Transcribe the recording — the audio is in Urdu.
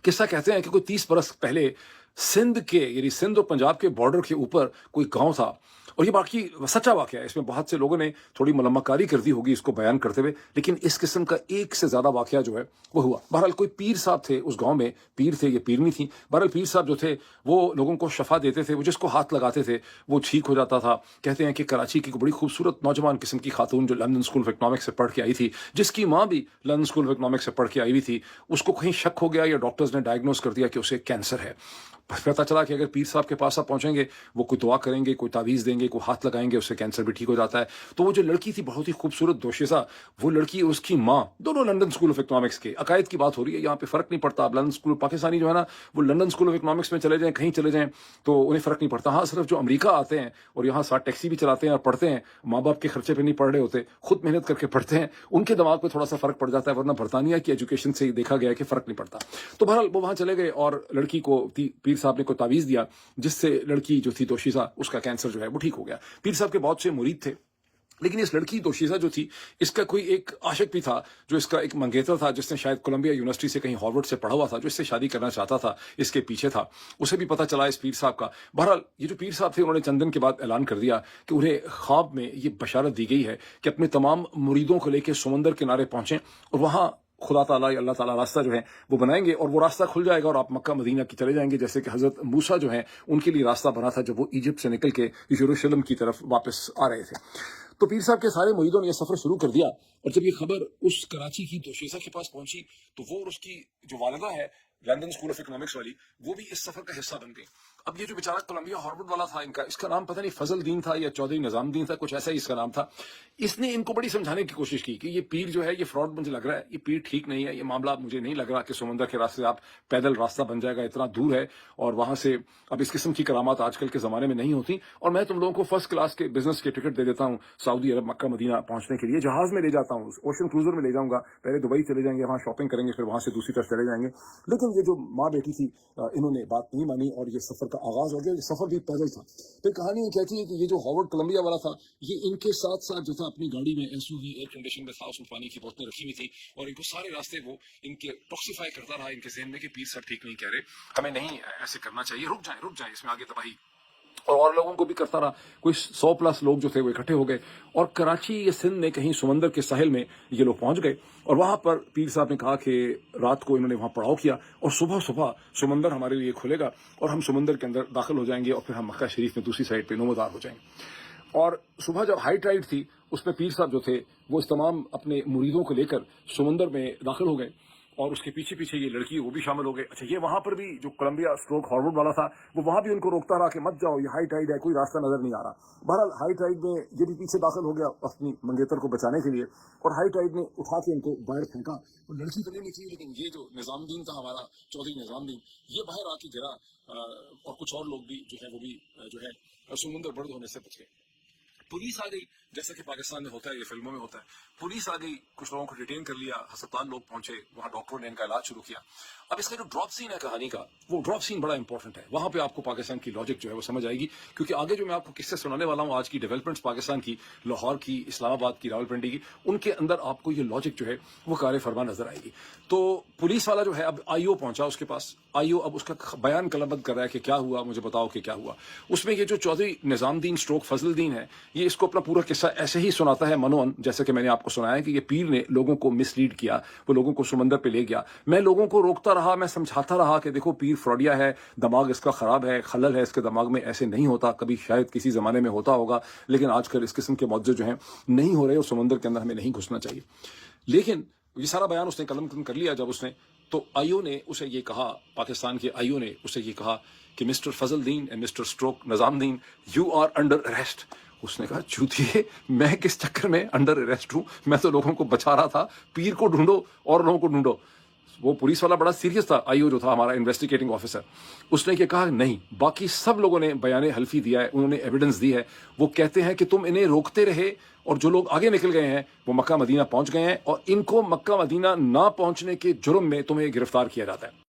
قصہ کہتے ہیں کہ کوئی 30 برس پہلے سندھ کے یعنی سندھ اور پنجاب کے بارڈر کے اوپر کوئی گاؤں تھا، اور یہ باقی سچا واقعہ ہے، اس میں بہت سے لوگوں نے تھوڑی ملمہ کاری کر دی ہوگی اس کو بیان کرتے ہوئے، لیکن اس قسم کا ایک سے زیادہ واقعہ جو ہے وہ ہوا۔ بہرحال کوئی پیر صاحب تھے اس گاؤں میں، پیر تھے، یہ پیرنی تھی۔ بہرحال پیر صاحب جو تھے وہ لوگوں کو شفا دیتے تھے، وہ جس کو ہاتھ لگاتے تھے وہ ٹھیک ہو جاتا تھا۔ کہتے ہیں کہ کراچی کی بڑی خوبصورت نوجوان قسم کی خاتون جو لندن اسکول آف اکنامکس سے پڑھ کے آئی تھی، جس کی ماں بھی لندن اسکول آف اکنامکس سے پڑھ کے آئی ہوئی تھی، اس کو کہیں شک ہو گیا یا ڈاکٹرز نے ڈائگنوز کر دیا کہ اسے کینسر ہے۔ پتہ چلا کہ اگر پیر صاحب کے پاس آپ پہنچیں گے، وہ کوئی دعا کریں گے، کوئی تعویذ دیں گے، کوئی ہاتھ لگائیں گے، اس سے کینسر بھی ٹھیک ہو جاتا ہے۔ تو وہ جو لڑکی تھی بہت ہی خوبصورت دوشیزہ، وہ لڑکی اور اس کی ماں دونوں لندن اسکول آف اکنامکس کے، عقائد کی بات ہو رہی ہے یہاں پہ، فرق نہیں پڑتا۔ آپ لندن اسکول پاکستانی جو ہے نا، وہ لندن اسکول آف اکنامکس میں چلے جائیں، کہیں چلے جائیں تو انہیں فرق نہیں پڑتا۔ ہاں صرف جو امریکہ آتے ہیں اور یہاں ساتھ ٹیکسی بھی چلاتے ہیں اور پڑھتے ہیں، ماں باپ کے خرچے پہ نہیں پڑھ رہے ہوتے، خود محنت کر کے پڑھتے ہیں، ان کے دماغ پہ تھوڑا سا فرق پڑ جاتا ہے، ورنہ برطانیہ کی ایجوکیشن سے دیکھا گیا ہے کہ فرق نہیں پڑتا۔ تو بہرحال وہ وہاں چلے گئے اور لڑکی کو پیر صاحب نے کوئی تعویذ دیا جس سے لڑکی جو تھی دوشیزہ، اس کا کینسر جو ہے وہ ٹھیک ہو گیا۔ پیر صاحب کے بہت سے مرید تھے، لیکن اس لڑکی دوشیزہ جو تھی، اس کا کوئی ایک عاشق بھی تھا جو اس کا ایک منگیتر تھا، جس نے شاید کولمبیا یونیورسٹی سے کہیں ہارورڈ سے پڑھا ہوا تھا، جو اس سے شادی کرنا چاہتا تھا، اس کے پیچھے تھا۔ اسے بھی پتہ چلا اس پیر صاحب کا۔ بہرحال یہ جو پیر صاحب تھے انہوں نے چند دن کے بعد اعلان کر دیا کہ انہیں خواب میں یہ بشارت دی گئی ہے کہ اپنے تمام مریدوں کو لے کے سمندر کنارے پہنچیں اور وہاں خدا تعالیٰ یا اللہ تعالیٰ راستہ جو ہے وہ بنائیں گے، اور وہ راستہ کھل جائے گا اور آپ مکہ مدینہ کی چلے جائیں گے، جیسے کہ حضرت موسیٰ جو ہیں ان کے لیے راستہ بنا تھا جب وہ ایجپٹ سے نکل کے یروشلم کی طرف واپس آ رہے تھے۔ تو پیر صاحب کے سارے مریدوں نے یہ سفر شروع کر دیا، اور جب یہ خبر اس کراچی کی دوشیزہ کے پاس پہنچی تو وہ اور اس کی جو والدہ ہے لندن اسکول آف اکنامکس والی، وہ بھی اس سفر کا حصہ بن گئی۔ اب یہ جو بیچارہ کولمبیا ہارورڈ والا تھا، اس کا نام پتہ نہیں فضل دین تھا یا چودھری نظام دین تھا، کچھ ایسا ہی اس کا نام تھا۔ اس نے ان کو بڑی سمجھانے کی کوشش کی کہ یہ پیر جو ہے یہ فراڈ مجھے لگ رہا ہے، یہ پیر ٹھیک نہیں ہے، یہ معاملہ مجھے نہیں لگ رہا کہ سمندر کے راستے آپ پیدل راستہ بن جائے گا، اتنا دور ہے، اور وہاں سے اب اس قسم کی کرامات آج کل کے زمانے میں نہیں ہوتی، اور میں تم لوگوں کو فرسٹ کلاس کے بزنس کے ٹکٹ دے دیتا ہوں سعودی عرب مکہ مدینہ پہنچنے کے لیے، جہاز میں لے جاتا ہوں، اوشن کروزر میں لے جاؤں گا، پہلے دبئی چلے جائیں گے، وہاں شاپنگ کریں گے، پھر وہاں سے دوسری طرف چلے جائیں گے۔ لیکن یہ جو ماں بیٹی تھی انہوں نے بات نہیں مانی اور یہ سفر کا آغاز ہو گیا۔ یہ سفر بھی پیدل تھا۔ پھر کہانی یہ کہتی ہے کہ یہ جو ہارورڈ کولمبیا والا تھا، یہ ان کے ساتھ ساتھ جو تھا اپنی گاڑی میں S U V air condition میں تھا، اس میں پانی کی بوتلیں رکھی ہوئی تھی، اور ان کو سارے راستے وہ ان کے ٹاکسیفائی کرتا رہا ان کے ذہن میں کہ پیر صاحب ٹھیک نہیں کہہ رہے، ہمیں نہیں ایسے کرنا چاہیے، رک جائیں اس میں آگے تباہی، اور لوگوں کو بھی کرتا رہا۔ کوئی 100+ لوگ جو تھے وہ اکٹھے ہو گئے، اور کراچی یا سندھ میں کہیں سمندر کے ساحل میں یہ لوگ پہنچ گئے، اور وہاں پر پیر صاحب نے کہا کہ رات کو انہوں نے وہاں پڑاؤ کیا، اور صبح سمندر ہمارے لیے کھلے گا اور ہم سمندر کے اندر داخل ہو جائیں گے، اور پھر ہم مکہ شریف میں دوسری سائڈ پہ نمودار ہو جائیں گے۔ اور صبح جب ہائی ٹائیڈ تھی، اس میں پیر صاحب جو تھے وہ اس تمام اپنے مریدوں کو لے کر سمندر میں داخل ہو گئے، اور اس کے پیچھے پیچھے یہ لڑکی وہ بھی شامل ہو گئے۔ اچھا، یہ وہاں پر بھی جو کولمبیا اسٹروک ہارورڈ والا تھا، وہ وہاں بھی ان کو روکتا رہا کہ مت جاؤ، یہ ہائی ٹائیڈ ہے، کوئی راستہ نظر نہیں آ رہا۔ بہرحال ہائی ٹائیڈ میں یہ بھی پیچھے داخل ہو گیا اپنی منگیتر کو بچانے کے لیے، اور ہائی ٹائیڈ نے اٹھا کے ان کو باہر پھینکا، اور لڑکی تو نہیں نکلی، لیکن یہ جو نظام دین تھا ہمارا، چودھری نظام دین، یہ باہر آ کے گرا، اور کچھ اور لوگ بھی جو ہے وہ بھی جو ہے سمندر برد ہونے سے بچ گئے۔ پولیس آ گئی، جیسا کہ پاکستان میں ہوتا ہے، یہ فلموں میں ہوتا ہے، پولیس آ گئی، کچھ لوگوں کو ڈیٹین کر لیا، ہسپتال لوگ پہنچے، وہاں ڈاکٹروں نے ان کا علاج شروع کیا۔ اب اس کا جو ڈراپ سین ہے کہانی کا، وہ ڈراپ سین بڑا امپورٹنٹ ہے، وہاں پہ آپ کو پاکستان کی لاجک جو ہے وہ سمجھ آئے گی، کیونکہ آگے جو میں آپ کو قصے سنانے والا ہوں آج کی ڈیولپمنٹس پاکستان کی، لاہور کی، اسلام آباد کی، راولپنڈی کی، ان کے اندر آپ کو یہ لاجک جو ہے وہ کار فرما نظر آئے گی۔ تو پولیس والا جو ہے اب آئی او پہنچا اس کے پاس، آئی او اب اس کا بیان قلمبند کر رہا ہے کہ کیا ہوا، مجھے بتاؤ کہ کیا ہوا۔ اس میں یہ جو چودھری نظام دین اسٹروک فضل دین ہے، یہ اس کو اپنا پورا قصہ ایسے ہی سناتا ہے منون، جیسے کہ میں نے آپ کو سنایا کہ یہ پیر نے لوگوں کو مس لیڈ کیا، وہ لوگوں کو سمندر پہ لے گیا، میں لوگوں کو روکتا رہا، میں سمجھاتا رہا کہ دیکھو پیر فراڈیا ہے، دماغ اس کا خراب ہے، خلل ہے اس کے دماغ میں، ایسے نہیں ہوتا، کبھی شاید کسی زمانے میں ہوتا ہوگا، لیکن آج کل اس قسم کے معجزے جو ہیں نہیں ہو رہے، اور سمندر کے اندر ہمیں نہیں گھسنا چاہیے۔ لیکن یہ سارا بیان اس نے قلم کر لیا جب اس نے، تو آئی او نے اسے یہ کہا، پاکستان کے آئی او نے اسے یہ کہا کہ mister Fazal then and mister stroke نظام دین، یو آر انڈر اریسٹ۔ اس نے کہا چوتیے، میں کس چکر میں انڈر اریسٹ ہوں، میں تو لوگوں کو بچا رہا تھا، پیر کو ڈھونڈو اور لوگوں کو ڈھونڈو۔ وہ پولیس والا بڑا سیریس تھا، آئی او جو تھا ہمارا انویسٹیگیٹنگ آفیسر، اس نے یہ کہا نہیں، باقی سب لوگوں نے بیان حلفی دیا ہے، انہوں نے ایویڈنس دی ہے، وہ کہتے ہیں کہ تم انہیں روکتے رہے، اور جو لوگ آگے نکل گئے ہیں وہ مکہ مدینہ پہنچ گئے ہیں، اور ان کو مکہ مدینہ نہ پہنچنے کے جرم میں تمہیں گرفتار کیا جاتا ہے۔